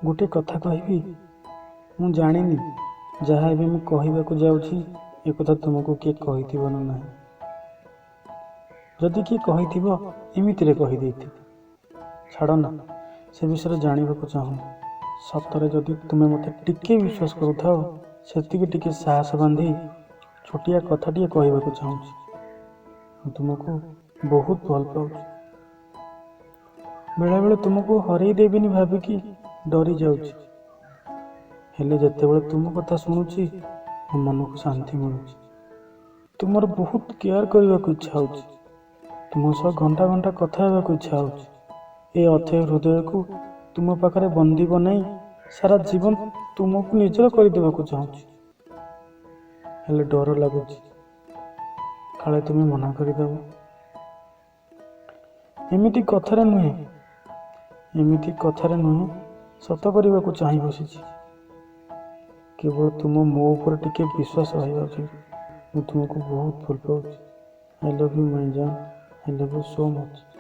गोटे कथा कहबी मु जानी जहाँ भी मैं कहवाक जाऊँगी एक कथा तुमको किए कही ना ना जदि किए कही एमती कहीदे छाड़ ना से विषय जानवा चाहूँ सतरे जदि तुम्हें मत टिके विश्वास करूँ से साहस बांधी छोटिया कथाटे कहवाक चाहूँ तुमको बहुत भल पाऊँ बेले बेले तुमको हरई देविनी भाविकी डरी जाऊँ हेले जितेबाला तुम कथा शुणुची मो मन को शांति मिलू तुमर बहुत केयर करने को इच्छा हो तुम सह घंटा घंटा कथा होगा इच्छा हो अथय हृदय को तुम पाखे बंदी बनाई सारा जीवन तुमको निजर करदेवा चाहूँ हेले डर लगुच काले तुम्हें मना करदेव एमती कथार नुहे सत करने को चाह बसी केवल तुम मो ऊपर टिके विश्वास रहा मुझे तुमको बहुत भल पाऊँ आई लव यू माय जान I love you so much.